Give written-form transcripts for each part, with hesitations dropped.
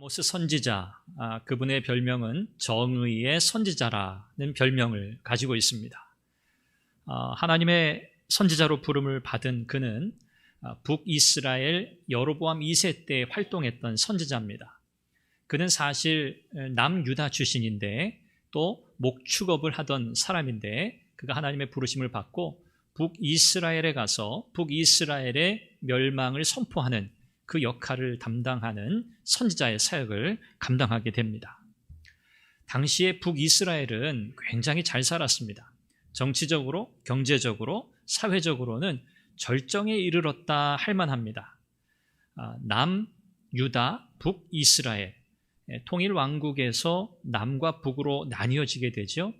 아모스 선지자, 그분의 별명은 정의의 선지자라는 별명을 가지고 있습니다. 하나님의 선지자로 부름을 받은 그는 북이스라엘 여로보암 2세 때 활동했던 선지자입니다. 그는 사실 남유다 출신인데 또 목축업을 하던 사람인데 그가 하나님의 부르심을 받고 북이스라엘에 가서 북이스라엘의 멸망을 선포하는 그 역할을 담당하는 선지자의 사역을 감당하게 됩니다. 당시에 북이스라엘은 굉장히 잘 살았습니다. 정치적으로, 경제적으로, 사회적으로는 절정에 이르렀다 할 만합니다. 남유다, 북이스라엘, 통일왕국에서 남과 북으로 나뉘어지게 되죠.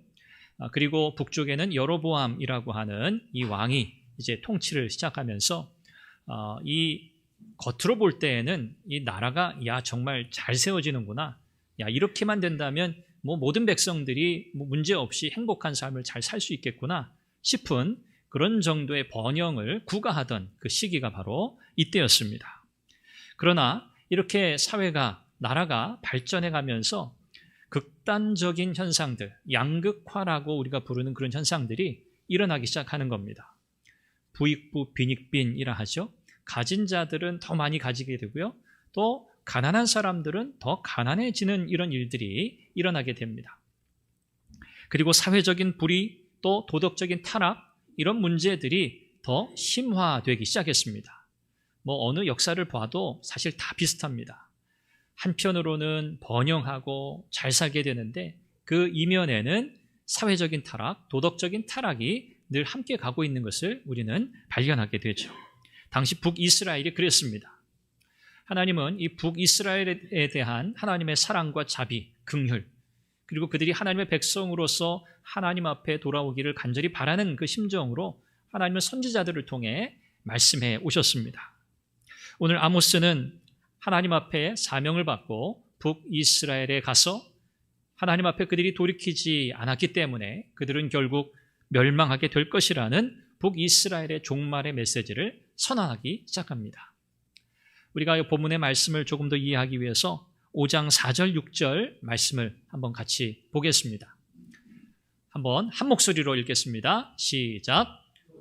그리고 북쪽에는 여로보암이라고 하는 이 왕이 이제 통치를 시작하면서 이 겉으로 볼 때에는 이 나라가 정말 잘 세워지는구나. 이렇게만 된다면 모든 백성들이 문제없이 행복한 삶을 잘 살 수 있겠구나 싶은 그런 정도의 번영을 구가하던 그 시기가 바로 이때였습니다. 그러나 이렇게 사회가, 나라가 발전해 가면서 극단적인 현상들, 양극화라고 우리가 부르는 그런 현상들이 일어나기 시작하는 겁니다. 부익부 빈익빈이라 하죠. 가진 자들은 더 많이 가지게 되고요. 또 가난한 사람들은 더 가난해지는 이런 일들이 일어나게 됩니다. 그리고 사회적인 불의, 또 도덕적인 타락, 이런 문제들이 더 심화되기 시작했습니다. 어느 역사를 봐도 사실 다 비슷합니다. 한편으로는 번영하고 잘 살게 되는데 그 이면에는 사회적인 타락, 도덕적인 타락이 늘 함께 가고 있는 것을 우리는 발견하게 되죠. 당시 북이스라엘이 그랬습니다. 하나님은 이 북이스라엘에 대한 하나님의 사랑과 자비, 긍휼, 그리고 그들이 하나님의 백성으로서 하나님 앞에 돌아오기를 간절히 바라는 그 심정으로 하나님은 선지자들을 통해 말씀해 오셨습니다. 오늘 아모스는 하나님 앞에 사명을 받고 북이스라엘에 가서 하나님 앞에 그들이 돌이키지 않았기 때문에 그들은 결국 멸망하게 될 것이라는 북이스라엘의 종말의 메시지를 선언하기 시작합니다. 우리가 이 본문의 말씀을 조금 더 이해하기 위해서 5장 4절 6절 말씀을 한번 같이 보겠습니다. 한번 한 목소리로 읽겠습니다. 시작.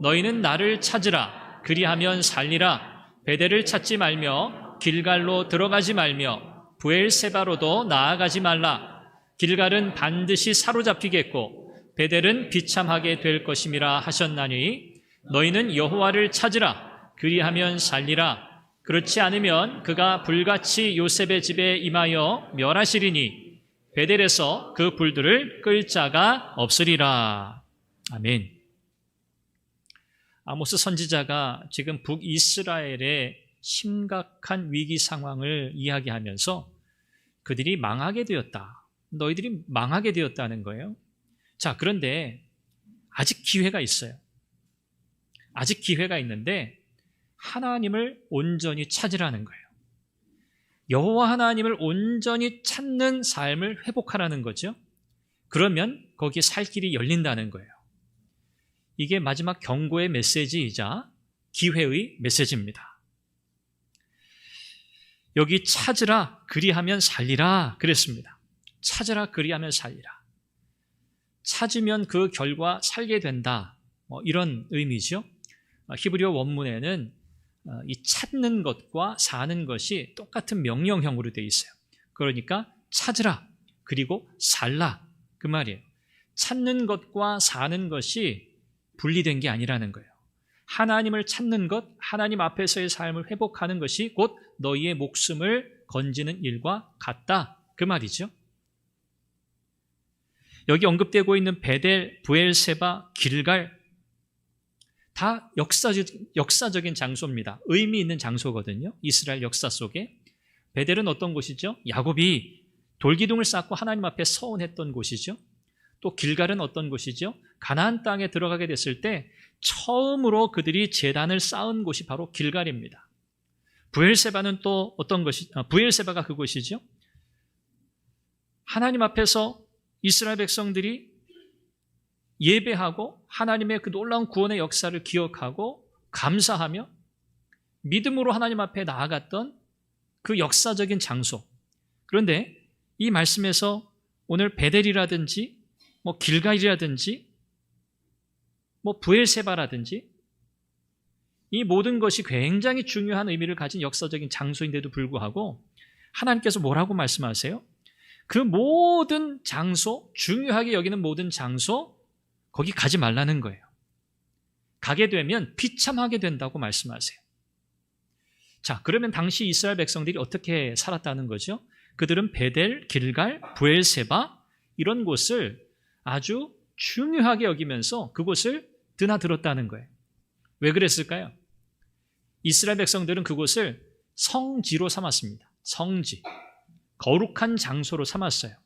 너희는 나를 찾으라. 그리하면 살리라. 베델을 찾지 말며 길갈로 들어가지 말며 브엘세바로도 나아가지 말라. 길갈은 반드시 사로잡히겠고 베델은 비참하게 될 것임이라 하셨나니 너희는 여호와를 찾으라. 그리하면 살리라. 그렇지 않으면 그가 불같이 요셉의 집에 임하여 멸하시리니 베델에서 그 불들을 끌 자가 없으리라. 아멘. 아모스 선지자가 지금 북이스라엘의 심각한 위기 상황을 이야기하면서 그들이 망하게 되었다. 너희들이 망하게 되었다는 거예요. 자, 그런데 아직 기회가 있어요. 아직 기회가 있는데 하나님을 온전히 찾으라는 거예요. 여호와 하나님을 온전히 찾는 삶을 회복하라는 거죠. 그러면 거기에 살 길이 열린다는 거예요. 이게 마지막 경고의 메시지이자 기회의 메시지입니다. 여기 찾으라 그리하면 살리라 그랬습니다. 찾으라 그리하면 살리라. 찾으면 그 결과 살게 된다. 이런 의미죠. 히브리어 원문에는 이 찾는 것과 사는 것이 똑같은 명령형으로 되어 있어요. 그러니까 찾으라 그리고 살라 그 말이에요. 찾는 것과 사는 것이 분리된 게 아니라는 거예요. 하나님을 찾는 것, 하나님 앞에서의 삶을 회복하는 것이 곧 너희의 목숨을 건지는 일과 같다 그 말이죠. 여기 언급되고 있는 베델, 브엘세바, 길갈 다 역사적인 장소입니다. 의미 있는 장소거든요. 이스라엘 역사 속에. 베델은 어떤 곳이죠? 야곱이 돌기둥을 쌓고 하나님 앞에 서원했던 곳이죠. 또 길갈은 어떤 곳이죠? 가나안 땅에 들어가게 됐을 때 처음으로 그들이 제단을 쌓은 곳이 바로 길갈입니다. 브엘세바는 또 어떤 것이, 브엘세바가 그곳이죠. 하나님 앞에서 이스라엘 백성들이 예배하고 하나님의 그 놀라운 구원의 역사를 기억하고 감사하며 믿음으로 하나님 앞에 나아갔던 그 역사적인 장소, 그런데 이 말씀에서 오늘 베델이라든지 길갈이라든지 브엘세바라든지 이 모든 것이 굉장히 중요한 의미를 가진 역사적인 장소인데도 불구하고 하나님께서 뭐라고 말씀하세요? 그 모든 장소, 중요하게 여기는 모든 장소, 거기 가지 말라는 거예요. 가게 되면 비참하게 된다고 말씀하세요. 자, 그러면 당시 이스라엘 백성들이 어떻게 살았다는 거죠? 그들은 베델, 길갈, 브엘세바 이런 곳을 아주 중요하게 여기면서 그곳을 드나들었다는 거예요. 왜 그랬을까요? 이스라엘 백성들은 그곳을 성지로 삼았습니다. 성지, 거룩한 장소로 삼았어요.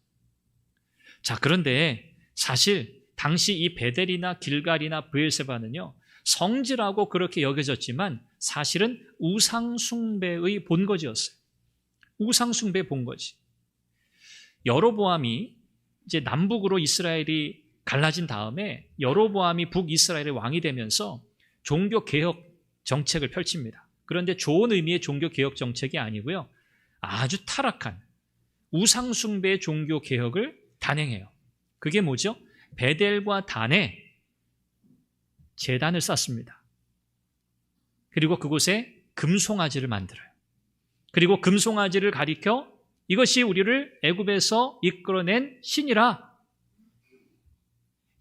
자, 그런데 사실 당시 이 베델이나 길갈이나 브엘세바는요, 성지라고 그렇게 여겨졌지만 사실은 우상숭배의 본거지였어요. 우상숭배의 본거지. 여로보암이 이제 남북으로 이스라엘이 갈라진 다음에 여로보암이 북이스라엘의 왕이 되면서 종교개혁 정책을 펼칩니다. 그런데 좋은 의미의 종교개혁 정책이 아니고요, 아주 타락한 우상숭배의 종교개혁을 단행해요. 그게 뭐죠? 베델과 단에 제단을 쌓습니다. 그리고 그곳에 금송아지를 만들어요. 그리고 금송아지를 가리켜 이것이 우리를 애굽에서 이끌어낸 신이라,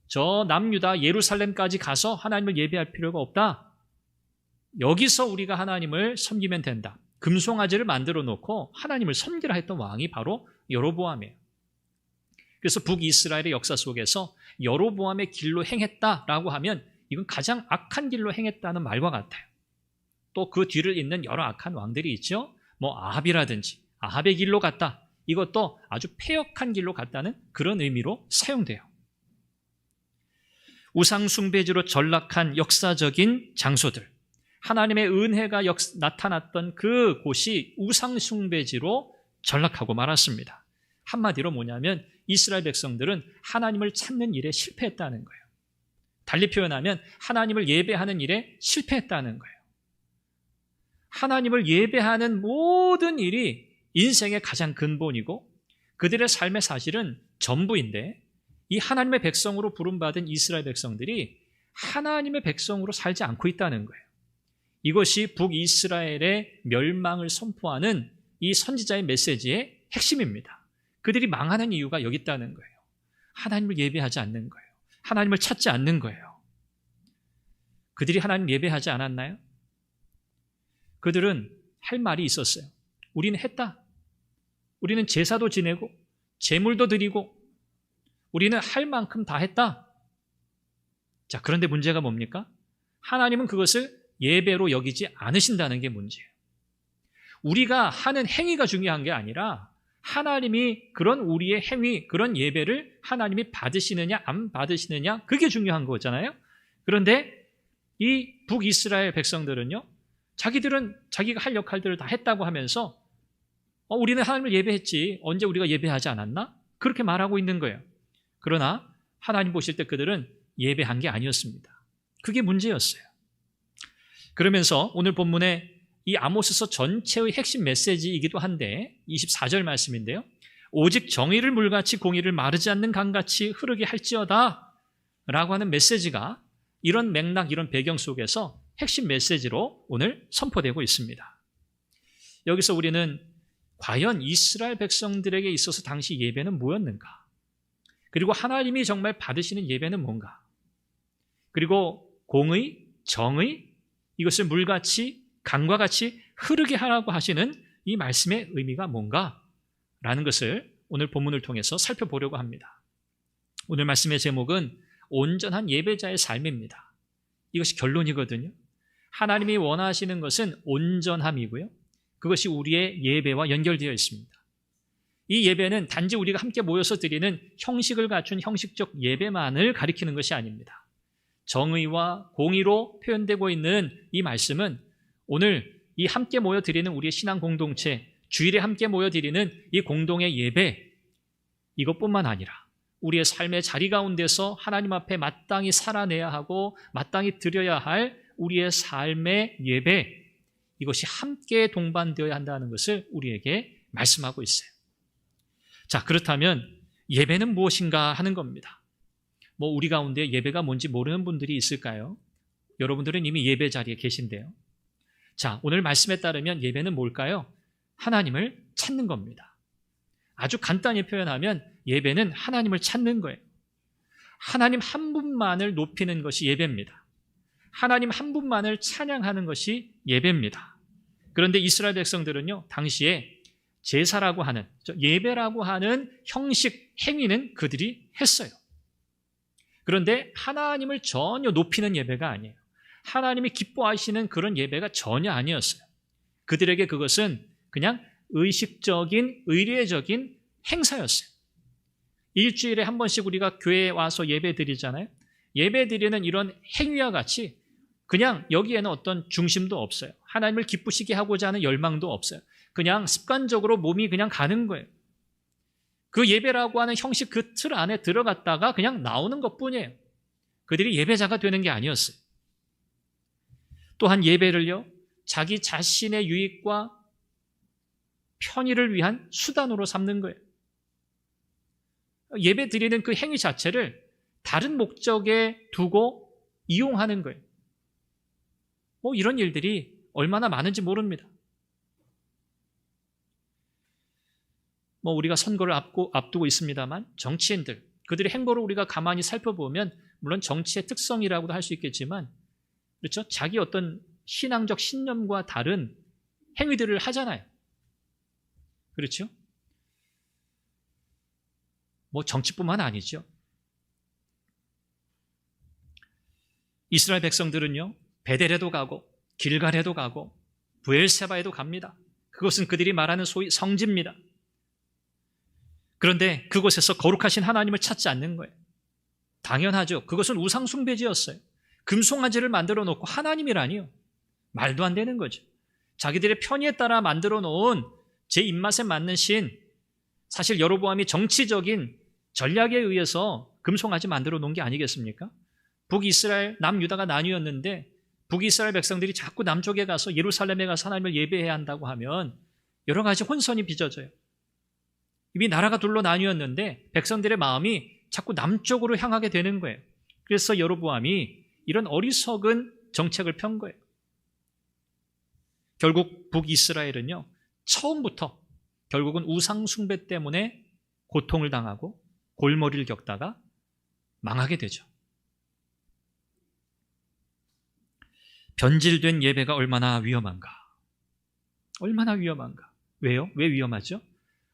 저 남유다 예루살렘까지 가서 하나님을 예배할 필요가 없다. 여기서 우리가 하나님을 섬기면 된다. 금송아지를 만들어 놓고 하나님을 섬기라 했던 왕이 바로 여로보암이에요. 그래서 북이스라엘의 역사 속에서 여로보암의 길로 행했다라고 하면 이건 가장 악한 길로 행했다는 말과 같아요. 또 그 뒤를 잇는 여러 악한 왕들이 있죠. 아합이라든지 아합의 길로 갔다. 이것도 아주 패역한 길로 갔다는 그런 의미로 사용돼요. 우상숭배지로 전락한 역사적인 장소들, 하나님의 은혜가 나타났던 그 곳이 우상숭배지로 전락하고 말았습니다. 한마디로 뭐냐면 이스라엘 백성들은 하나님을 찾는 일에 실패했다는 거예요. 달리 표현하면 하나님을 예배하는 일에 실패했다는 거예요. 하나님을 예배하는 모든 일이 인생의 가장 근본이고 그들의 삶의 사실은 전부인데, 이 하나님의 백성으로 부름받은 이스라엘 백성들이 하나님의 백성으로 살지 않고 있다는 거예요. 이것이 북이스라엘의 멸망을 선포하는 이 선지자의 메시지의 핵심입니다. 그들이 망하는 이유가 여기 있다는 거예요. 하나님을 예배하지 않는 거예요. 하나님을 찾지 않는 거예요. 그들이 하나님 예배하지 않았나요? 그들은 할 말이 있었어요. 우리는 했다. 우리는 제사도 지내고 제물도 드리고 우리는 할 만큼 다 했다. 자, 그런데 문제가 뭡니까? 하나님은 그것을 예배로 여기지 않으신다는 게 문제예요. 우리가 하는 행위가 중요한 게 아니라 하나님이 그런 우리의 행위, 그런 예배를 하나님이 받으시느냐 안 받으시느냐, 그게 중요한 거잖아요. 그런데 이 북이스라엘 백성들은요, 자기들은 자기가 할 역할들을 다 했다고 하면서 우리는 하나님을 예배했지, 언제 우리가 예배하지 않았나? 그렇게 말하고 있는 거예요. 그러나 하나님 보실 때 그들은 예배한 게 아니었습니다. 그게 문제였어요. 그러면서 오늘 본문에 이 아모스서 전체의 핵심 메시지이기도 한데 24절 말씀인데요. 오직 정의를 물같이 공의를 마르지 않는 강같이 흐르게 할지어다 라고 하는 메시지가 이런 맥락, 이런 배경 속에서 핵심 메시지로 오늘 선포되고 있습니다. 여기서 우리는 과연 이스라엘 백성들에게 있어서 당시 예배는 뭐였는가? 그리고 하나님이 정말 받으시는 예배는 뭔가? 그리고 공의, 정의, 이것을 물같이, 강과 같이 흐르게 하라고 하시는 이 말씀의 의미가 뭔가? 라는 것을 오늘 본문을 통해서 살펴보려고 합니다. 오늘 말씀의 제목은 온전한 예배자의 삶입니다. 이것이 결론이거든요. 하나님이 원하시는 것은 온전함이고요. 그것이 우리의 예배와 연결되어 있습니다. 이 예배는 단지 우리가 함께 모여서 드리는 형식을 갖춘 형식적 예배만을 가리키는 것이 아닙니다. 정의와 공의로 표현되고 있는 이 말씀은 오늘 이 함께 모여 드리는 우리의 신앙 공동체, 주일에 함께 모여 드리는 이 공동의 예배, 이것뿐만 아니라 우리의 삶의 자리 가운데서 하나님 앞에 마땅히 살아내야 하고 마땅히 드려야 할 우리의 삶의 예배, 이것이 함께 동반되어야 한다는 것을 우리에게 말씀하고 있어요. 자, 그렇다면 예배는 무엇인가 하는 겁니다. 뭐 우리 가운데 예배가 뭔지 모르는 분들이 있을까요? 여러분들은 이미 예배 자리에 계신데요. 자, 오늘 말씀에 따르면 예배는 뭘까요? 하나님을 찾는 겁니다. 아주 간단히 표현하면 예배는 하나님을 찾는 거예요. 하나님 한 분만을 높이는 것이 예배입니다. 하나님 한 분만을 찬양하는 것이 예배입니다. 그런데 이스라엘 백성들은요, 당시에 제사라고 하는, 예배라고 하는 형식, 행위는 그들이 했어요. 그런데 하나님을 전혀 높이는 예배가 아니에요. 하나님이 기뻐하시는 그런 예배가 전혀 아니었어요. 그들에게 그것은 그냥 의식적인, 의례적인 행사였어요. 일주일에 한 번씩 우리가 교회에 와서 예배 드리잖아요. 예배 드리는 이런 행위와 같이 그냥 여기에는 어떤 중심도 없어요. 하나님을 기쁘시게 하고자 하는 열망도 없어요. 그냥 습관적으로 몸이 그냥 가는 거예요. 그 예배라고 하는 형식 그 틀 안에 들어갔다가 그냥 나오는 것뿐이에요. 그들이 예배자가 되는 게 아니었어요. 또한 예배를요, 자기 자신의 유익과 편의를 위한 수단으로 삼는 거예요. 예배 드리는 그 행위 자체를 다른 목적에 두고 이용하는 거예요. 뭐 이런 일들이 얼마나 많은지 모릅니다. 뭐 우리가 선거를 앞두고 있습니다만 정치인들, 그들의 행보를 우리가 가만히 살펴보면 물론 정치의 특성이라고도 할 수 있겠지만, 그렇죠? 자기 어떤 신앙적 신념과 다른 행위들을 하잖아요. 그렇죠? 뭐 정치뿐만 아니죠. 이스라엘 백성들은요, 베델에도 가고 길갈에도 가고 브엘세바에도 갑니다. 그것은 그들이 말하는 소위 성지입니다. 그런데 그곳에서 거룩하신 하나님을 찾지 않는 거예요. 당연하죠. 그것은 우상 숭배지였어요. 금송아지를 만들어 놓고 하나님이라니요. 말도 안 되는 거죠. 자기들의 편의에 따라 만들어 놓은 제 입맛에 맞는 신, 사실 여로보암이 정치적인 전략에 의해서 금송아지 만들어 놓은 게 아니겠습니까? 북이스라엘, 남유다가 나뉘었는데 북이스라엘 백성들이 자꾸 남쪽에 가서 예루살렘에 가서 하나님을 예배해야 한다고 하면 여러 가지 혼선이 빚어져요. 이미 나라가 둘로 나뉘었는데 백성들의 마음이 자꾸 남쪽으로 향하게 되는 거예요. 그래서 여로보암이 이런 어리석은 정책을 편 거예요. 결국 북이스라엘은요, 처음부터 결국은 우상 숭배 때문에 고통을 당하고 골머리를 겪다가 망하게 되죠. 변질된 예배가 얼마나 위험한가? 얼마나 위험한가? 왜요? 왜 위험하죠?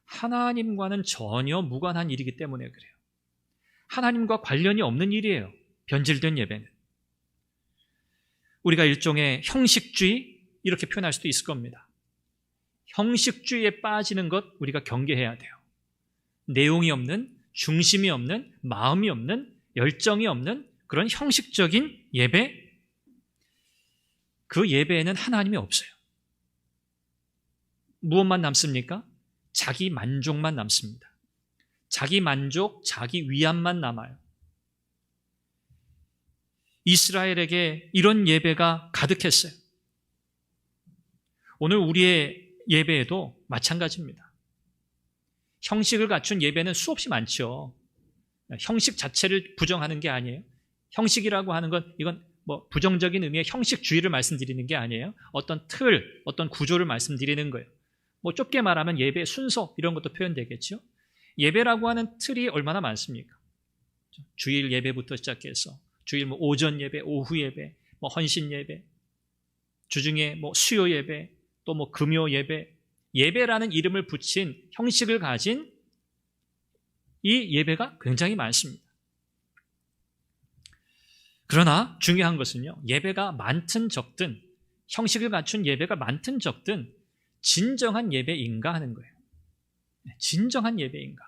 하나님과는 전혀 무관한 일이기 때문에 그래요. 하나님과 관련이 없는 일이에요. 변질된 예배는. 우리가 일종의 형식주의 이렇게 표현할 수도 있을 겁니다. 형식주의에 빠지는 것 우리가 경계해야 돼요. 내용이 없는, 중심이 없는, 마음이 없는, 열정이 없는 그런 형식적인 예배, 그 예배에는 하나님이 없어요. 무엇만 남습니까? 자기 만족만 남습니다. 자기 만족, 자기 위안만 남아요. 이스라엘에게 이런 예배가 가득했어요. 오늘 우리의 예배에도 마찬가지입니다. 형식을 갖춘 예배는 수없이 많죠. 형식 자체를 부정하는 게 아니에요. 형식이라고 하는 건 이건 뭐 부정적인 의미의 형식주의를 말씀드리는 게 아니에요. 어떤 틀, 어떤 구조를 말씀드리는 거예요. 뭐 좁게 말하면 예배의 순서 이런 것도 표현되겠죠. 예배라고 하는 틀이 얼마나 많습니까? 주일 예배부터 시작해서 주일 뭐 오전 예배, 오후 예배, 뭐 헌신 예배, 주중에 뭐 수요 예배, 또 뭐 금요 예배, 예배라는 이름을 붙인 형식을 가진 이 예배가 굉장히 많습니다. 그러나 중요한 것은요, 예배가 많든 적든, 형식을 갖춘 예배가 많든 적든 진정한 예배인가 하는 거예요. 진정한 예배인가?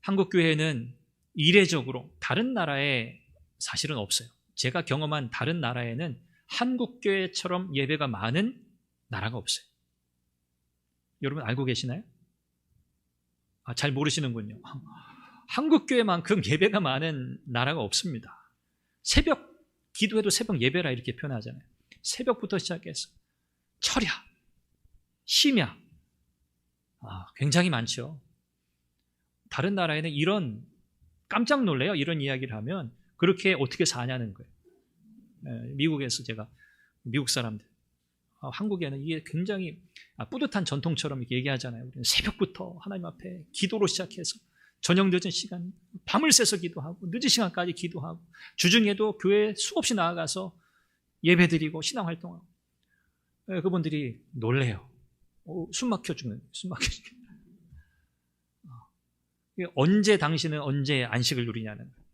한국교회는 이례적으로 다른 나라에 사실은 없어요. 제가 경험한 다른 나라에는 한국교회처럼 예배가 많은 나라가 없어요. 여러분 알고 계시나요? 잘 모르시는군요. 한국교회만큼 예배가 많은 나라가 없습니다. 새벽 기도해도 새벽 예배라 이렇게 표현하잖아요. 새벽부터 시작해서 철야, 심야, 굉장히 많죠. 다른 나라에는 깜짝 놀래요. 이런 이야기를 하면 그렇게 어떻게 사냐는 거예요. 미국에서 제가 미국 사람들, 한국에는 이게 굉장히 뿌듯한 전통처럼 이렇게 얘기하잖아요. 우리는 새벽부터 하나님 앞에 기도로 시작해서 저녁 늦은 시간 밤을 새서 기도하고 늦은 시간까지 기도하고 주중에도 교회에 수없이 나아가서 예배드리고 신앙활동하고. 그분들이 놀래요. 숨 막혀 죽는. 언제 당신은 언제 안식을 누리냐는 거예요.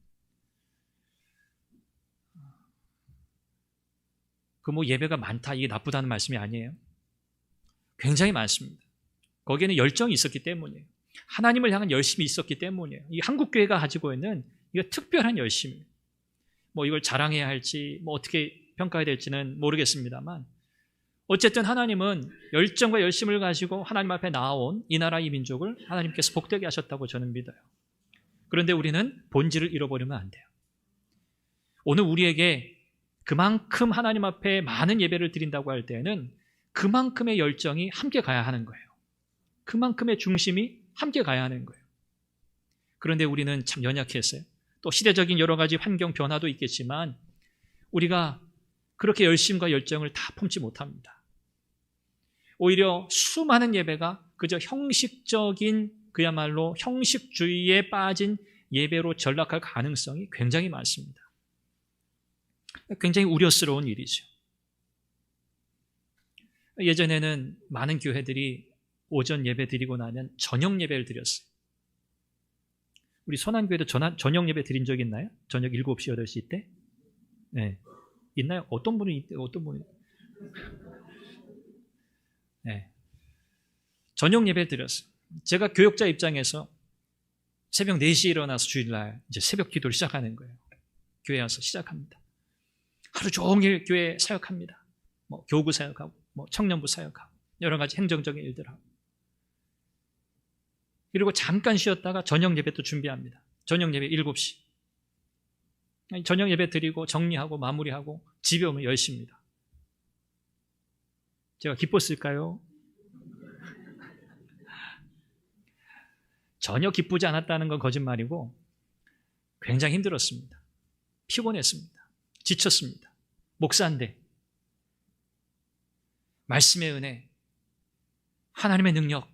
예배가 많다, 이게 나쁘다는 말씀이 아니에요. 굉장히 많습니다. 거기에는 열정이 있었기 때문이에요. 하나님을 향한 열심이 있었기 때문이에요. 이 한국교회가 가지고 있는 이거 특별한 열심이에요. 이걸 자랑해야 할지 어떻게 평가해야 될지는 모르겠습니다만, 어쨌든 하나님은 열정과 열심을 가지고 하나님 앞에 나온 이 나라 이 민족을 하나님께서 복되게 하셨다고 저는 믿어요. 그런데 우리는 본질을 잃어버리면 안 돼요. 오늘 우리에게 그만큼 하나님 앞에 많은 예배를 드린다고 할 때는 그만큼의 열정이 함께 가야 하는 거예요. 그만큼의 중심이 함께 가야 하는 거예요. 그런데 우리는 참 연약했어요. 또 시대적인 여러 가지 환경 변화도 있겠지만 우리가 그렇게 열심과 열정을 다 품지 못합니다. 오히려 수많은 예배가 그저 형식적인, 그야말로 형식주의에 빠진 예배로 전락할 가능성이 굉장히 많습니다. 굉장히 우려스러운 일이죠. 예전에는 많은 교회들이 오전 예배 드리고 나면 저녁 예배를 드렸어요. 우리 선한교회도 저녁 예배 드린 적 있나요? 저녁 7시, 8시 때? 네. 있나요? 어떤 분이? 네. 저녁 예배를 드렸어요. 제가 교역자 입장에서 새벽 4시에 일어나서 주일날 이제 새벽 기도를 시작하는 거예요. 교회 와서 시작합니다. 하루 종일 교회 사역합니다. 교구 사역하고, 청년부 사역하고, 여러 가지 행정적인 일들 하고. 그리고 잠깐 쉬었다가 저녁 예배 또 준비합니다. 저녁 예배 7시. 저녁 예배 드리고 정리하고 마무리하고 집에 오면 10시입니다. 제가 기뻤을까요? 전혀 기쁘지 않았다는 건 거짓말이고 굉장히 힘들었습니다. 피곤했습니다. 지쳤습니다. 목사인데 말씀의 은혜, 하나님의 능력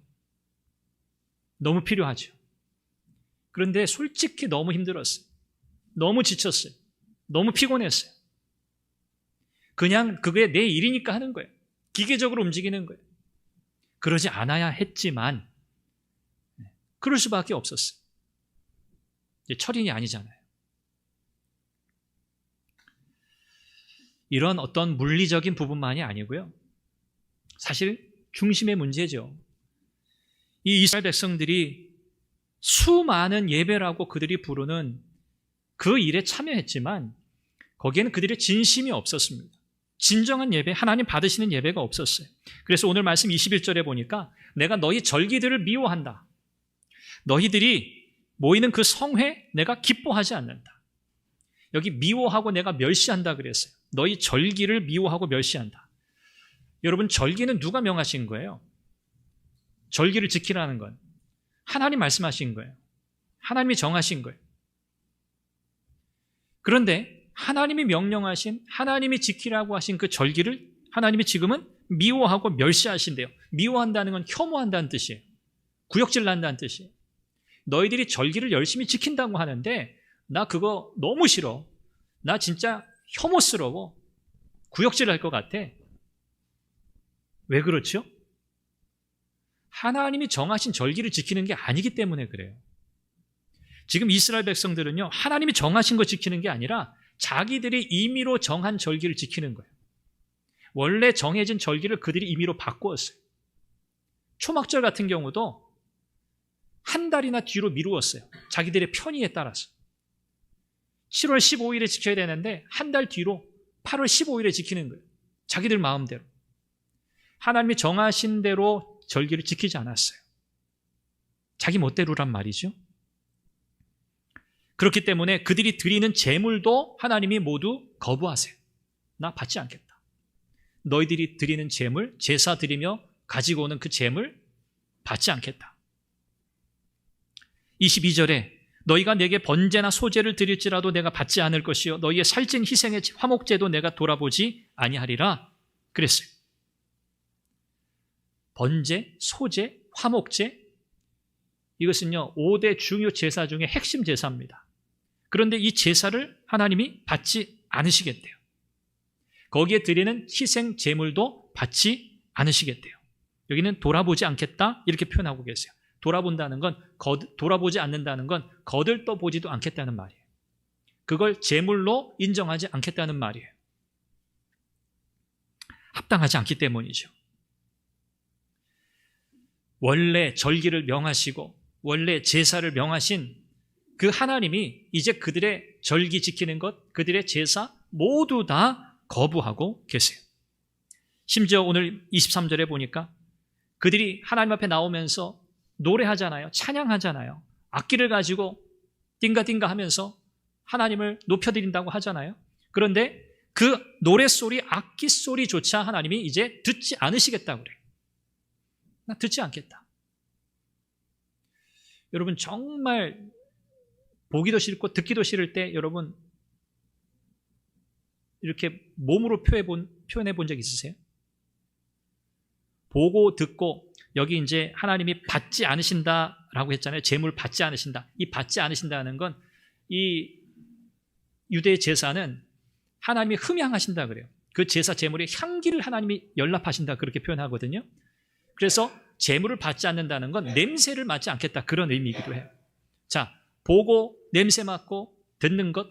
너무 필요하죠. 그런데 솔직히 너무 힘들었어요. 너무 지쳤어요. 너무 피곤했어요. 그냥 그게 내 일이니까 하는 거예요. 기계적으로 움직이는 거예요. 그러지 않아야 했지만 그럴 수밖에 없었어요. 이제 철인이 아니잖아요. 이런 어떤 물리적인 부분만이 아니고요. 사실 중심의 문제죠. 이 이스라엘 백성들이 수많은 예배라고 그들이 부르는 그 일에 참여했지만 거기에는 그들의 진심이 없었습니다. 진정한 예배, 하나님 받으시는 예배가 없었어요. 그래서 오늘 말씀 21절에 보니까 내가 너희 절기들을 미워한다. 너희들이 모이는 그 성회 내가 기뻐하지 않는다. 여기 미워하고 내가 멸시한다 그랬어요. 너희 절기를 미워하고 멸시한다. 여러분, 절기는 누가 명하신 거예요? 절기를 지키라는 건 하나님 말씀하신 거예요. 하나님이 정하신 거예요. 그런데 하나님이 명령하신, 하나님이 지키라고 하신 그 절기를 하나님이 지금은 미워하고 멸시하신대요. 미워한다는 건 혐오한다는 뜻이에요. 구역질 난다는 뜻이에요. 너희들이 절기를 열심히 지킨다고 하는데 나 그거 너무 싫어. 나 진짜 혐오스러워. 구역질할 것 같아. 왜 그렇죠? 하나님이 정하신 절기를 지키는 게 아니기 때문에 그래요. 지금 이스라엘 백성들은요, 하나님이 정하신 거 지키는 게 아니라 자기들이 임의로 정한 절기를 지키는 거예요. 원래 정해진 절기를 그들이 임의로 바꾸었어요. 초막절 같은 경우도 한 달이나 뒤로 미루었어요. 자기들의 편의에 따라서. 7월 15일에 지켜야 되는데 한 달 뒤로 8월 15일에 지키는 거예요. 자기들 마음대로. 하나님이 정하신 대로 절기를 지키지 않았어요. 자기 멋대로란 말이죠. 그렇기 때문에 그들이 드리는 제물도 하나님이 모두 거부하세요. 나 받지 않겠다. 너희들이 드리는 제물, 제사 드리며 가지고 오는 그 제물 받지 않겠다. 22절에 너희가 내게 번제나 소제를 드릴지라도 내가 받지 않을 것이요 너희의 살찐 희생의 화목제도 내가 돌아보지 아니하리라 그랬어요. 번제, 소제, 화목제, 이것은요 5대 중요 제사 중에 핵심 제사입니다. 그런데 이 제사를 하나님이 받지 않으시겠대요. 거기에 드리는 희생 제물도 받지 않으시겠대요. 여기는 돌아보지 않겠다 이렇게 표현하고 계세요. 돌아본다는 건 돌아보지 않는다는 건 거들떠 보지도 않겠다는 말이에요. 그걸 제물로 인정하지 않겠다는 말이에요. 합당하지 않기 때문이죠. 원래 절기를 명하시고 원래 제사를 명하신 그 하나님이 이제 그들의 절기 지키는 것, 그들의 제사 모두 다 거부하고 계세요. 심지어 오늘 23절에 보니까 그들이 하나님 앞에 나오면서 노래하잖아요. 찬양하잖아요. 악기를 가지고 띵가띵가 하면서 하나님을 높여드린다고 하잖아요. 그런데 그 노랫소리, 악기 소리조차 하나님이 이제 듣지 않으시겠다고 그래요. 나 듣지 않겠다. 여러분 정말 보기도 싫고 듣기도 싫을 때 여러분 이렇게 몸으로 표현해 본 적 있으세요? 보고 듣고 여기 이제 하나님이 받지 않으신다라고 했잖아요. 제물 받지 않으신다. 이 받지 않으신다는 건 이 유대 제사는 하나님이 흠향하신다 그래요. 그 제사 제물의 향기를 하나님이 연락하신다 그렇게 표현하거든요. 그래서 제물을 받지 않는다는 건 냄새를 맡지 않겠다 그런 의미이기도 해요. 자, 보고 냄새 맡고 듣는 것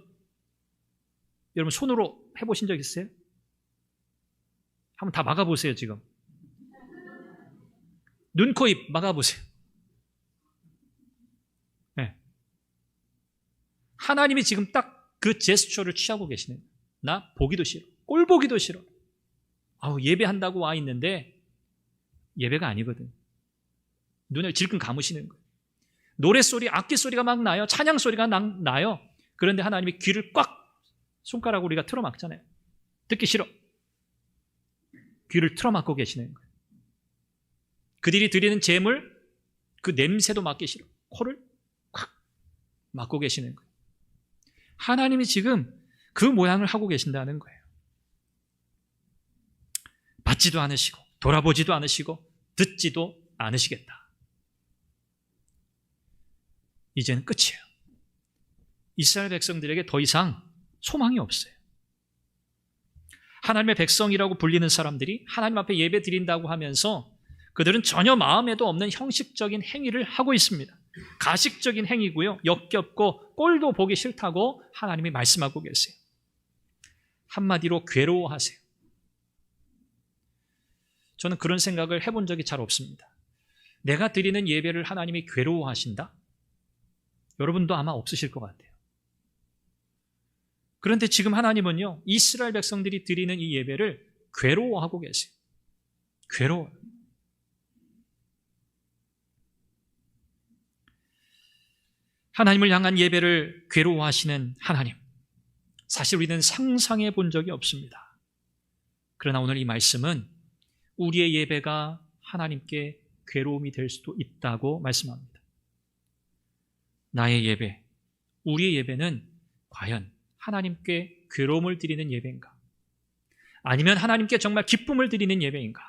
여러분 손으로 해보신 적 있어요? 한번 다 막아보세요. 지금 눈, 코, 입 막아보세요. 네. 하나님이 지금 딱 그 제스처를 취하고 계시는 거예요. 나 보기도 싫어. 꼴 보기도 싫어. 예배한다고 와 있는데 예배가 아니거든. 눈을 질끈 감으시는 거예요. 노랫소리, 악기 소리가 막 나요. 찬양 소리가 나요. 그런데 하나님이 귀를 꽉 손가락으로 우리가 틀어막잖아요. 듣기 싫어. 귀를 틀어막고 계시는 거예요. 그들이 드리는 제물, 그 냄새도 맡기 싫어. 코를 콱 막고 계시는 거예요. 하나님이 지금 그 모양을 하고 계신다는 거예요. 받지도 않으시고 돌아보지도 않으시고 듣지도 않으시겠다. 이제는 끝이에요. 이스라엘 백성들에게 더 이상 소망이 없어요. 하나님의 백성이라고 불리는 사람들이 하나님 앞에 예배 드린다고 하면서 그들은 전혀 마음에도 없는 형식적인 행위를 하고 있습니다. 가식적인 행위고요. 역겹고 꼴도 보기 싫다고 하나님이 말씀하고 계세요. 한마디로 괴로워하세요. 저는 그런 생각을 해본 적이 잘 없습니다. 내가 드리는 예배를 하나님이 괴로워하신다? 여러분도 아마 없으실 것 같아요. 그런데 지금 하나님은요, 이스라엘 백성들이 드리는 이 예배를 괴로워하고 계세요. 괴로워요. 하나님을 향한 예배를 괴로워하시는 하나님. 사실 우리는 상상해 본 적이 없습니다. 그러나 오늘 이 말씀은 우리의 예배가 하나님께 괴로움이 될 수도 있다고 말씀합니다. 나의 예배, 우리의 예배는 과연 하나님께 괴로움을 드리는 예배인가? 아니면 하나님께 정말 기쁨을 드리는 예배인가?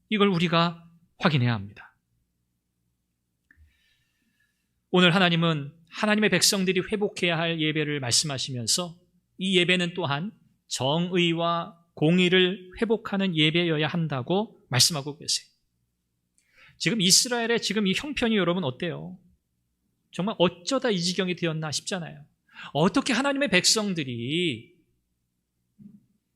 이걸 우리가 확인해야 합니다. 오늘 하나님은 하나님의 백성들이 회복해야 할 예배를 말씀하시면서 이 예배는 또한 정의와 공의를 회복하는 예배여야 한다고 말씀하고 계세요. 지금 이스라엘의 지금 이 형편이 여러분 어때요? 정말 어쩌다 이 지경이 되었나 싶잖아요. 어떻게 하나님의 백성들이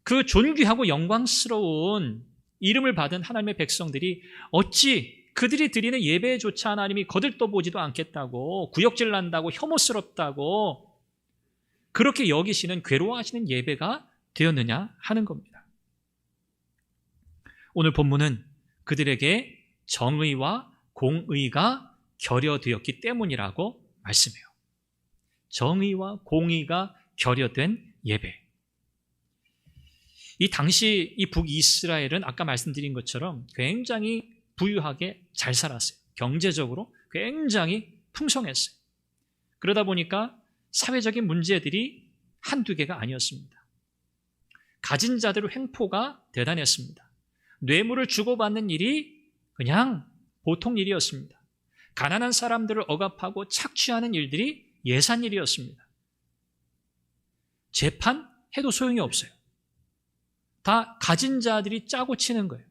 그 존귀하고 영광스러운 이름을 받은 하나님의 백성들이 어찌 그들이 드리는 예배조차 하나님이 거들떠보지도 않겠다고, 구역질 난다고, 혐오스럽다고 그렇게 여기시는, 괴로워하시는 예배가 되었느냐 하는 겁니다. 오늘 본문은 그들에게 정의와 공의가 결여되었기 때문이라고 말씀해요. 정의와 공의가 결여된 예배. 이 당시 이 북이스라엘은 아까 말씀드린 것처럼 굉장히 부유하게 잘 살았어요. 경제적으로 굉장히 풍성했어요. 그러다 보니까 사회적인 문제들이 한두 개가 아니었습니다. 가진 자들의 횡포가 대단했습니다. 뇌물을 주고받는 일이 그냥 보통 일이었습니다. 가난한 사람들을 억압하고 착취하는 일들이 예산일이었습니다. 재판해도 소용이 없어요. 다 가진 자들이 짜고 치는 거예요.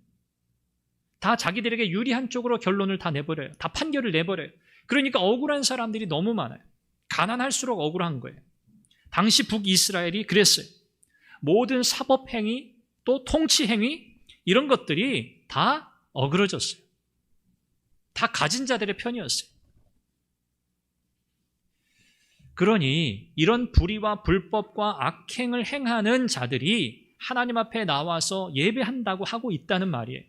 다 자기들에게 유리한 쪽으로 결론을 다 내버려요. 다 판결을 내버려요. 그러니까 억울한 사람들이 너무 많아요. 가난할수록 억울한 거예요. 당시 북이스라엘이 그랬어요. 모든 사법행위 또 통치행위 이런 것들이 다 어그러졌어요. 다 가진 자들의 편이었어요. 그러니 이런 불의와 불법과 악행을 행하는 자들이 하나님 앞에 나와서 예배한다고 하고 있다는 말이에요.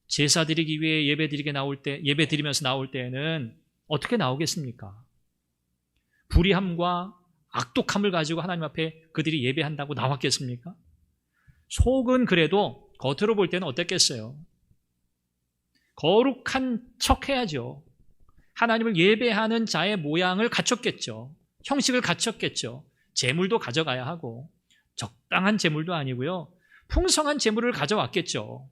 제사 드리기 위해 예배 드리면서 나올 때에는 어떻게 나오겠습니까? 불의함과 악독함을 가지고 하나님 앞에 그들이 예배한다고 나왔겠습니까? 속은 그래도 겉으로 볼 때는 어땠겠어요? 거룩한 척 해야죠. 하나님을 예배하는 자의 모양을 갖췄겠죠. 형식을 갖췄겠죠. 재물도 가져가야 하고 적당한 재물도 아니고요. 풍성한 재물을 가져왔겠죠.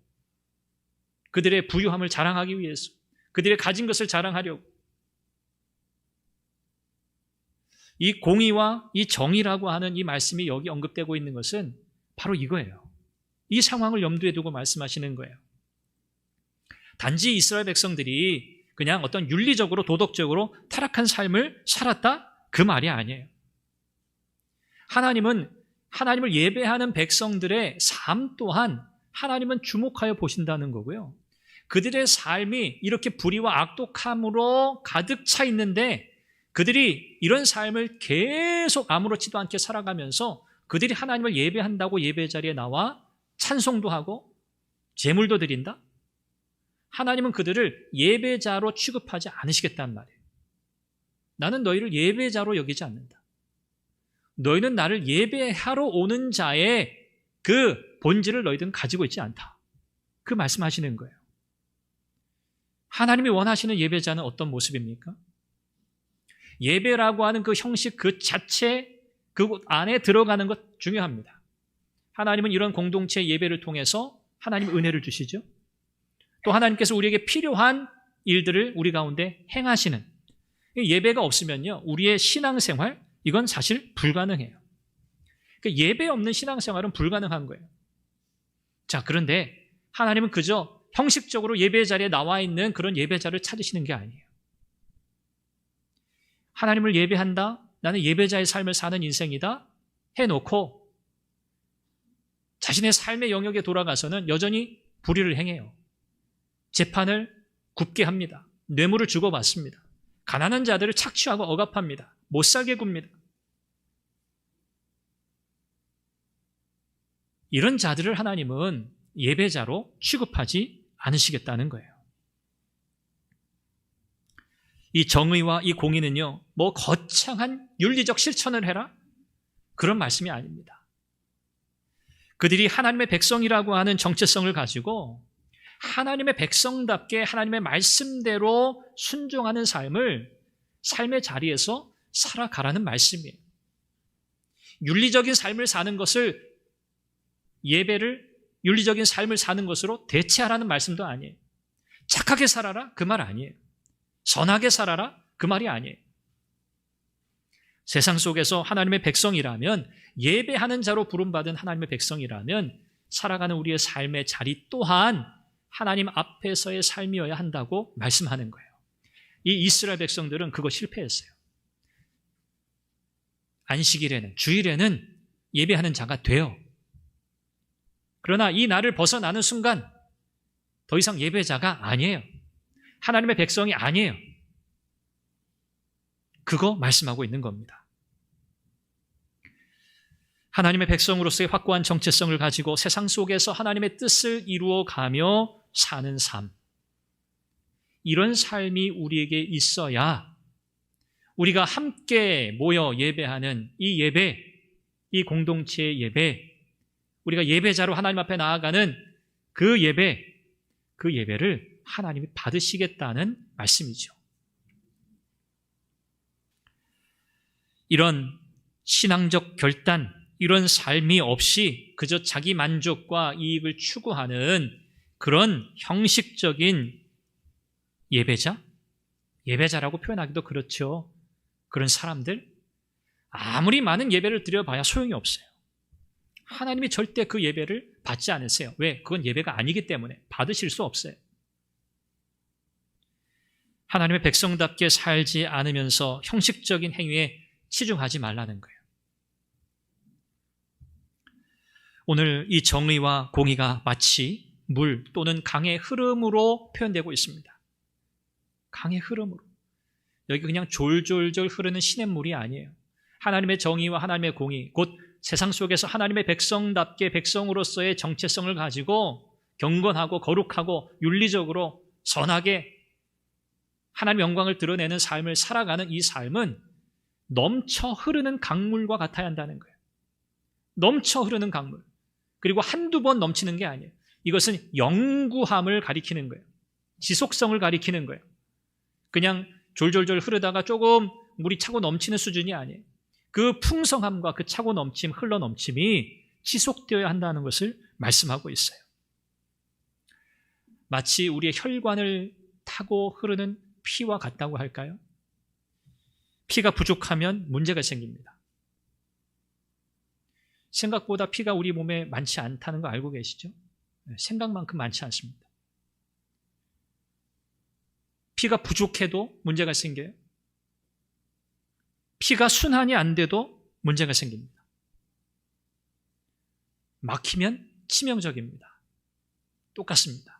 그들의 부유함을 자랑하기 위해서, 그들의 가진 것을 자랑하려고. 이 공의와 이 정의라고 하는 이 말씀이 여기 언급되고 있는 것은 바로 이거예요. 이 상황을 염두에 두고 말씀하시는 거예요. 단지 이스라엘 백성들이 그냥 어떤 윤리적으로 도덕적으로 타락한 삶을 살았다? 그 말이 아니에요. 하나님을 예배하는 백성들의 삶 또한 하나님은 주목하여 보신다는 거고요. 그들의 삶이 이렇게 불의와 악독함으로 가득 차 있는데 그들이 이런 삶을 계속 아무렇지도 않게 살아가면서 그들이 하나님을 예배한다고 예배 자리에 나와 찬송도 하고 제물도 드린다? 하나님은 그들을 예배자로 취급하지 않으시겠다는 말이에요. 나는 너희를 예배자로 여기지 않는다. 너희는 나를 예배하러 오는 자의 그 본질을 너희들은 가지고 있지 않다. 그 말씀하시는 거예요. 하나님이 원하시는 예배자는 어떤 모습입니까? 예배라고 하는 그 형식 그 자체 그 안에 들어가는 것 중요합니다. 하나님은 이런 공동체 예배를 통해서 하나님 은혜를 주시죠. 또 하나님께서 우리에게 필요한 일들을 우리 가운데 행하시는 예배가 없으면요 우리의 신앙생활 이건 사실 불가능해요. 그러니까 예배 없는 신앙생활은 불가능한 거예요. 자, 그런데 하나님은 그저 형식적으로 예배 자리에 나와 있는 그런 예배자를 찾으시는 게 아니에요. 하나님을 예배한다, 나는 예배자의 삶을 사는 인생이다 해놓고 자신의 삶의 영역에 돌아가서는 여전히 불의를 행해요. 재판을 굽게 합니다. 뇌물을 주고받습니다. 가난한 자들을 착취하고 억압합니다. 못살게 굽니다. 이런 자들을 하나님은 예배자로 취급하지 않으시겠다는 거예요. 이 정의와 이 공의는요, 뭐 거창한 윤리적 실천을 해라? 그런 말씀이 아닙니다. 그들이 하나님의 백성이라고 하는 정체성을 가지고 하나님의 백성답게 하나님의 말씀대로 순종하는 삶의 자리에서 살아가라는 말씀이에요. 윤리적인 삶을 사는 것을 윤리적인 삶을 사는 것으로 대체하라는 말씀도 아니에요. 착하게 살아라? 그 말 아니에요. 선하게 살아라? 그 말이 아니에요. 세상 속에서 하나님의 백성이라면, 예배하는 자로 부름받은 하나님의 백성이라면 살아가는 우리의 삶의 자리 또한 하나님 앞에서의 삶이어야 한다고 말씀하는 거예요. 이 이스라엘 백성들은 그거 실패했어요. 안식일에는, 주일에는 예배하는 자가 돼요. 그러나 이 날을 벗어나는 순간 더 이상 예배자가 아니에요. 하나님의 백성이 아니에요. 그거 말씀하고 있는 겁니다. 하나님의 백성으로서의 확고한 정체성을 가지고 세상 속에서 하나님의 뜻을 이루어가며 사는 삶, 이런 삶이 우리에게 있어야 우리가 함께 모여 예배하는 이 예배, 이 공동체의 예배, 우리가 예배자로 하나님 앞에 나아가는 그 예배, 그 예배를 하나님이 받으시겠다는 말씀이죠. 이런 신앙적 결단, 이런 삶이 없이 그저 자기 만족과 이익을 추구하는 그런 형식적인 예배자라고 표현하기도 그렇죠. 그런 사람들, 아무리 많은 예배를 드려봐야 소용이 없어요. 하나님이 절대 그 예배를 받지 않으세요. 왜? 그건 예배가 아니기 때문에 받으실 수 없어요. 하나님의 백성답게 살지 않으면서 형식적인 행위에 치중하지 말라는 거예요. 오늘 이 정의와 공의가 마치 물 또는 강의 흐름으로 표현되고 있습니다. 강의 흐름으로. 여기 그냥 졸졸졸 흐르는 시냇물이 아니에요. 하나님의 정의와 하나님의 공의, 곧 세상 속에서 하나님의 백성답게 백성으로서의 정체성을 가지고 경건하고 거룩하고 윤리적으로 선하게 하나님의 영광을 드러내는 삶을 살아가는 이 삶은 넘쳐 흐르는 강물과 같아야 한다는 거예요. 넘쳐 흐르는 강물. 그리고 한두 번 넘치는 게 아니에요. 이것은 영구함을 가리키는 거예요. 지속성을 가리키는 거예요. 그냥 졸졸졸 흐르다가 조금 물이 차고 넘치는 수준이 아니에요. 그 풍성함과 그 차고 넘침, 흘러 넘침이 지속되어야 한다는 것을 말씀하고 있어요. 마치 우리의 혈관을 타고 흐르는 피와 같다고 할까요? 피가 부족하면 문제가 생깁니다. 생각보다 피가 우리 몸에 많지 않다는 거 알고 계시죠? 생각만큼 많지 않습니다. 피가 부족해도 문제가 생겨요. 피가 순환이 안 돼도 문제가 생깁니다. 막히면 치명적입니다. 똑같습니다.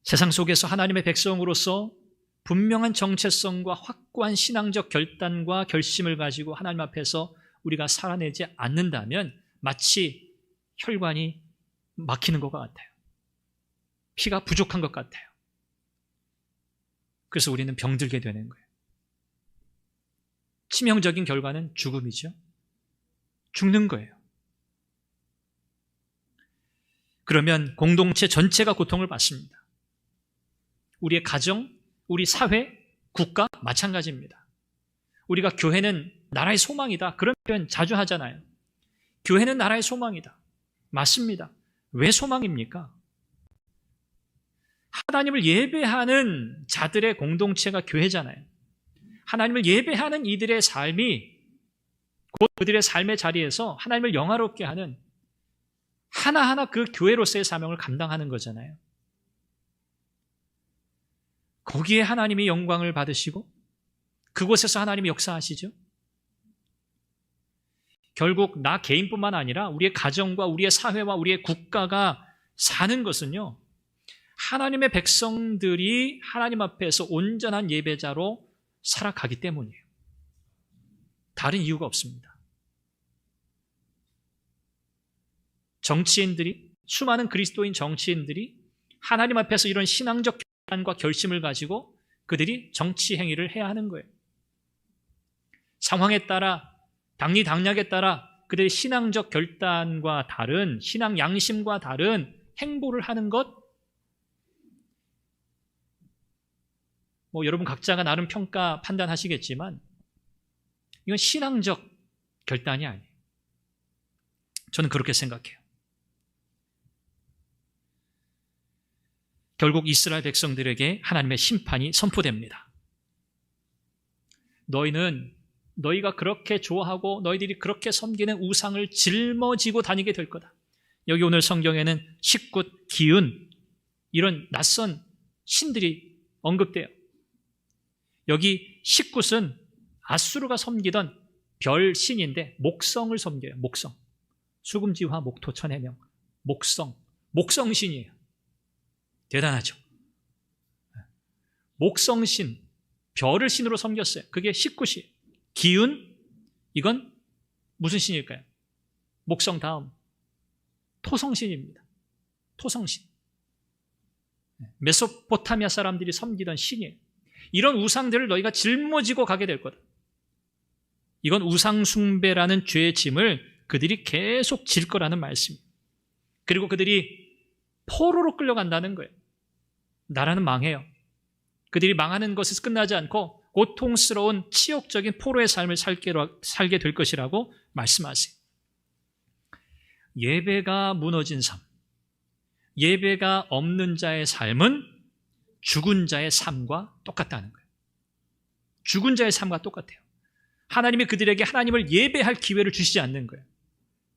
세상 속에서 하나님의 백성으로서 분명한 정체성과 확고한 신앙적 결단과 결심을 가지고 하나님 앞에서 우리가 살아내지 않는다면 마치 혈관이 막히는 것 같아요. 피가 부족한 것 같아요. 그래서 우리는 병들게 되는 거예요. 치명적인 결과는 죽음이죠. 죽는 거예요. 그러면 공동체 전체가 고통을 받습니다. 우리의 가정, 우리 사회, 국가 마찬가지입니다. 우리가 교회는 나라의 소망이다. 그런 표현 자주 하잖아요. 교회는 나라의 소망이다. 맞습니다. 왜 소망입니까? 하나님을 예배하는 자들의 공동체가 교회잖아요. 하나님을 예배하는 이들의 삶이 곧 그들의 삶의 자리에서 하나님을 영화롭게 하는 하나하나 그 교회로서의 사명을 감당하는 거잖아요. 거기에 하나님이 영광을 받으시고 그곳에서 하나님이 역사하시죠. 결국 나 개인뿐만 아니라 우리의 가정과 우리의 사회와 우리의 국가가 사는 것은요, 하나님의 백성들이 하나님 앞에서 온전한 예배자로 살아가기 때문이에요. 다른 이유가 없습니다. 정치인들이, 수많은 그리스도인 정치인들이 하나님 앞에서 이런 신앙적 결단과 결심을 가지고 그들이 정치 행위를 해야 하는 거예요. 상황에 따라, 당리당략에 따라 그들의 신앙적 결단과 다른, 신앙 양심과 다른 행보를 하는 것, 여러분 각자가 나름 평가, 판단하시겠지만 이건 신앙적 결단이 아니에요. 저는 그렇게 생각해요. 결국 이스라엘 백성들에게 하나님의 심판이 선포됩니다. 너희가 그렇게 좋아하고 너희들이 그렇게 섬기는 우상을 짊어지고 다니게 될 거다. 여기 오늘 성경에는 식굿, 기운, 이런 낯선 신들이 언급돼요. 여기 식굿은 아수르가 섬기던 별 신인데 목성을 섬겨요. 목성. 수금지화, 목토, 천해명. 목성신이에요. 대단하죠. 목성신, 별을 신으로 섬겼어요. 그게 식굿이에요. 기운, 이건 무슨 신일까요? 목성 다음 토성신입니다. 토성신. 메소포타미아 사람들이 섬기던 신이에요. 이런 우상들을 너희가 짊어지고 가게 될 거다. 이건 우상숭배라는 죄의 짐을 그들이 계속 질 거라는 말씀이에요. 그리고 그들이 포로로 끌려간다는 거예요. 나라는 망해요. 그들이 망하는 것에서 끝나지 않고 고통스러운 치욕적인 포로의 삶을 살게 될 것이라고 말씀하세요. 예배가 무너진 삶, 예배가 없는 자의 삶은 죽은 자의 삶과 똑같다는 거예요. 죽은 자의 삶과 똑같아요. 하나님이 그들에게 하나님을 예배할 기회를 주시지 않는 거예요.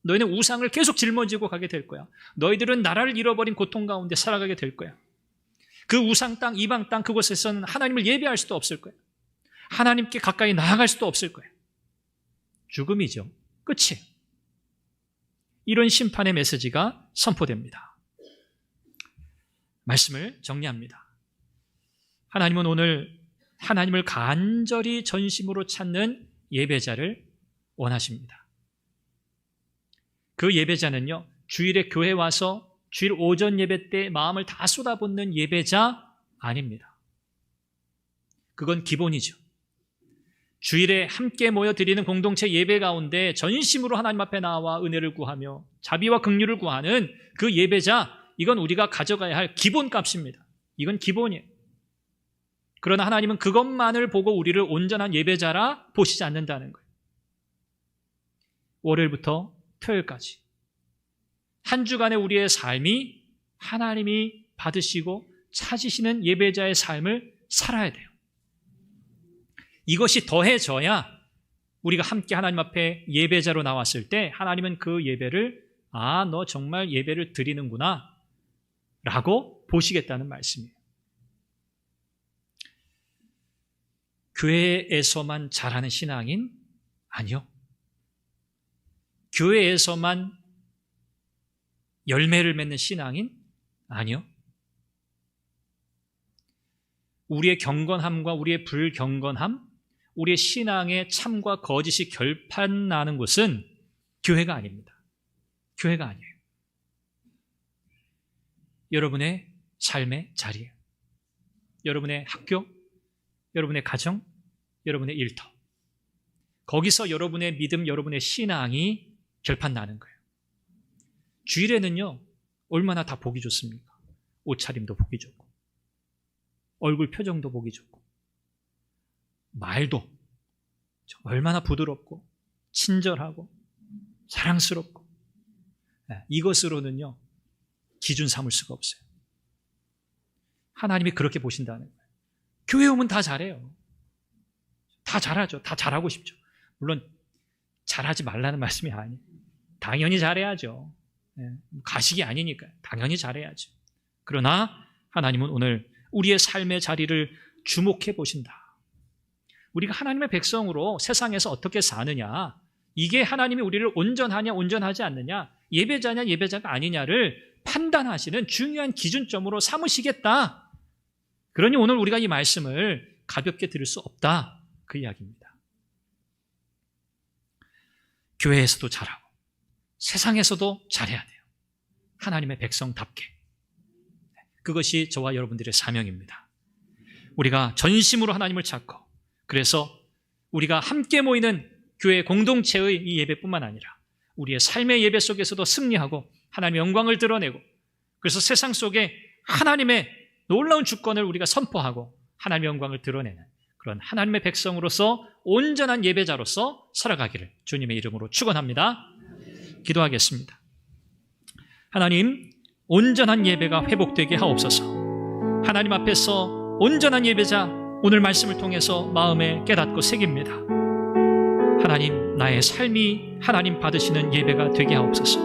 너희는 우상을 계속 짊어지고 가게 될 거야. 너희들은 나라를 잃어버린 고통 가운데 살아가게 될 거야. 그 우상 땅, 이방 땅 그곳에서는 하나님을 예배할 수도 없을 거예요. 하나님께 가까이 나아갈 수도 없을 거예요. 죽음이죠. 끝이에요. 이런 심판의 메시지가 선포됩니다. 말씀을 정리합니다. 하나님은 오늘 하나님을 간절히 전심으로 찾는 예배자를 원하십니다. 그 예배자는요, 주일에 교회 와서 주일 오전 예배 때 마음을 다 쏟아붓는 예배자 아닙니다. 그건 기본이죠. 주일에 함께 모여 드리는 공동체 예배 가운데 전심으로 하나님 앞에 나와 은혜를 구하며 자비와 긍휼을 구하는 그 예배자, 이건 우리가 가져가야 할 기본값입니다. 이건 기본이에요. 그러나 하나님은 그것만을 보고 우리를 온전한 예배자라 보시지 않는다는 거예요. 월요일부터 토요일까지 한 주간의 우리의 삶이 하나님이 받으시고 찾으시는 예배자의 삶을 살아야 돼요. 이것이 더해져야 우리가 함께 하나님 앞에 예배자로 나왔을 때 하나님은 그 예배를 너 정말 예배를 드리는구나 라고 보시겠다는 말씀이에요. 교회에서만 잘하는 신앙인? 아니요. 교회에서만 열매를 맺는 신앙인? 아니요. 우리의 경건함과 우리의 불경건함, 우리의 신앙의 참과 거짓이 결판나는 곳은 교회가 아닙니다. 교회가 아니에요. 여러분의 삶의 자리예요. 여러분의 학교, 여러분의 가정, 여러분의 일터. 거기서 여러분의 믿음, 여러분의 신앙이 결판나는 거예요. 주일에는요, 얼마나 다 보기 좋습니까? 옷차림도 보기 좋고, 얼굴 표정도 보기 좋고, 말도 얼마나 부드럽고 친절하고 사랑스럽고, 이것으로는요 기준 삼을 수가 없어요. 하나님이 그렇게 보신다는 거예요. 교회 오면 다 잘해요. 다 잘하죠. 다 잘하고 싶죠. 물론 잘하지 말라는 말씀이 아니에요. 당연히 잘해야죠. 가식이 아니니까 당연히 잘해야죠. 그러나 하나님은 오늘 우리의 삶의 자리를 주목해 보신다. 우리가 하나님의 백성으로 세상에서 어떻게 사느냐, 이게 하나님이 우리를 온전하냐 온전하지 않느냐, 예배자냐 예배자가 아니냐를 판단하시는 중요한 기준점으로 삼으시겠다. 그러니 오늘 우리가 이 말씀을 가볍게 들을 수 없다, 그 이야기입니다. 교회에서도 잘하고 세상에서도 잘해야 돼요. 하나님의 백성답게. 그것이 저와 여러분들의 사명입니다. 우리가 전심으로 하나님을 찾고, 그래서 우리가 함께 모이는 교회 공동체의 이 예배뿐만 아니라 우리의 삶의 예배 속에서도 승리하고 하나님의 영광을 드러내고, 그래서 세상 속에 하나님의 놀라운 주권을 우리가 선포하고 하나님의 영광을 드러내는 그런 하나님의 백성으로서 온전한 예배자로서 살아가기를 주님의 이름으로 축원합니다. 기도하겠습니다. 하나님, 온전한 예배가 회복되게 하옵소서. 하나님 앞에서 온전한 예배자, 오늘 말씀을 통해서 마음에 깨닫고 새깁니다. 하나님, 나의 삶이 하나님 받으시는 예배가 되게 하옵소서.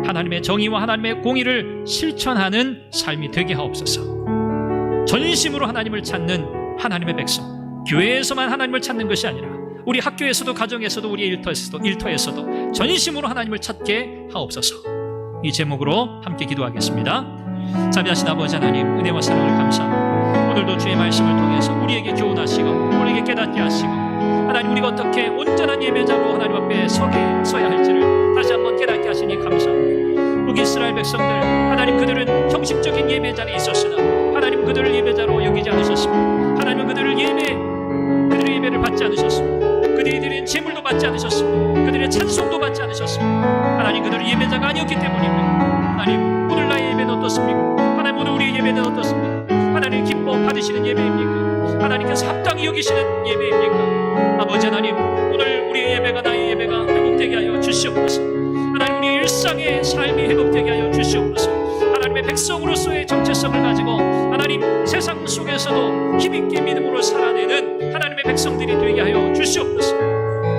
하나님의 정의와 하나님의 공의를 실천하는 삶이 되게 하옵소서. 전심으로 하나님을 찾는 하나님의 백성, 교회에서만 하나님을 찾는 것이 아니라 우리 학교에서도 가정에서도 우리의 일터에서도 전심으로 하나님을 찾게 하옵소서. 이 제목으로 함께 기도하겠습니다. 자비하신 아버지 하나님, 은혜와 사랑을 감사합니다. 오늘도 주의 말씀을 통해서 우리에게 교훈하시고 우리에게 깨닫게 하시고, 하나님, 우리가 어떻게 온전한 예배자로 하나님 앞에 서야 할지를 다시 한번 깨닫게 하시니 감사합니다. 북이스라엘 백성들, 하나님, 그들은 형식적인 예배자는 있었으나 하나님 그들을 예배자로 여기지 않으셨습니다. 하나님은 그들의 예배를 받지 않으셨습니다. 그들이 드린 제물도 받지 않으셨습니다. 그들의 찬송도 받지 않으셨습니다. 하나님, 그들은 예배자가 아니었기 때문입니다. 하나님, 오늘날 나의 예배는 어떻습니까? 하나님 오늘 우리의 예배는 어떻습니까? 하나님 기뻐 받으시는 예배입니까? 하나님께서 합당히 여기시는 예배입니까? 아버지 하나님, 오늘 우리의 예배가 나의 예배가 회복되게 하여 주시옵소서. 하나님 우리의 일상의 삶이 회복되게 하여 주시옵소서. 하나님의 백성으로서의 정체성을 가지고 하나님 세상 속에서도 힘있게 믿음으로 살아내는 하나님의 백성들이 되게 하여 주시옵소서.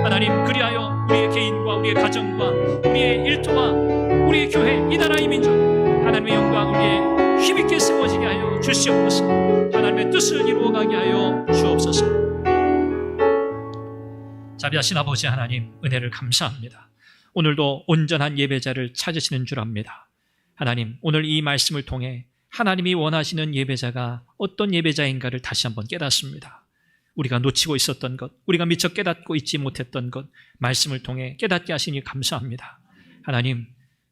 하나님 그리하여 우리의 개인과 우리의 가정과 우리의 일터와 우리의 교회 이 나라의 민족 하나님의 영광 위에 힘있게 세워지게 하여 주시옵소서. 하나님의 뜻을 이루어가게 하여 주옵소서. 자비하신 아버지 하나님, 은혜를 감사합니다. 오늘도 온전한 예배자를 찾으시는 줄 압니다. 하나님, 오늘 이 말씀을 통해 하나님이 원하시는 예배자가 어떤 예배자인가를 다시 한번 깨닫습니다. 우리가 놓치고 있었던 것, 우리가 미처 깨닫고 있지 못했던 것, 말씀을 통해 깨닫게 하시니 감사합니다. 하나님,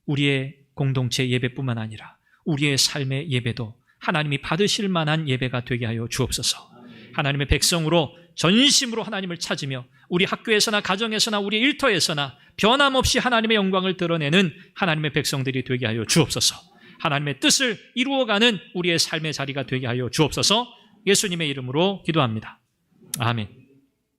우리의 공동체 예배뿐만 아니라 우리의 삶의 예배도 하나님이 받으실 만한 예배가 되게 하여 주옵소서. 하나님의 백성으로 전심으로 하나님을 찾으며 우리 학교에서나 가정에서나 우리 일터에서나 변함없이 하나님의 영광을 드러내는 하나님의 백성들이 되게 하여 주옵소서. 하나님의 뜻을 이루어가는 우리의 삶의 자리가 되게 하여 주옵소서. 예수님의 이름으로 기도합니다. 아멘.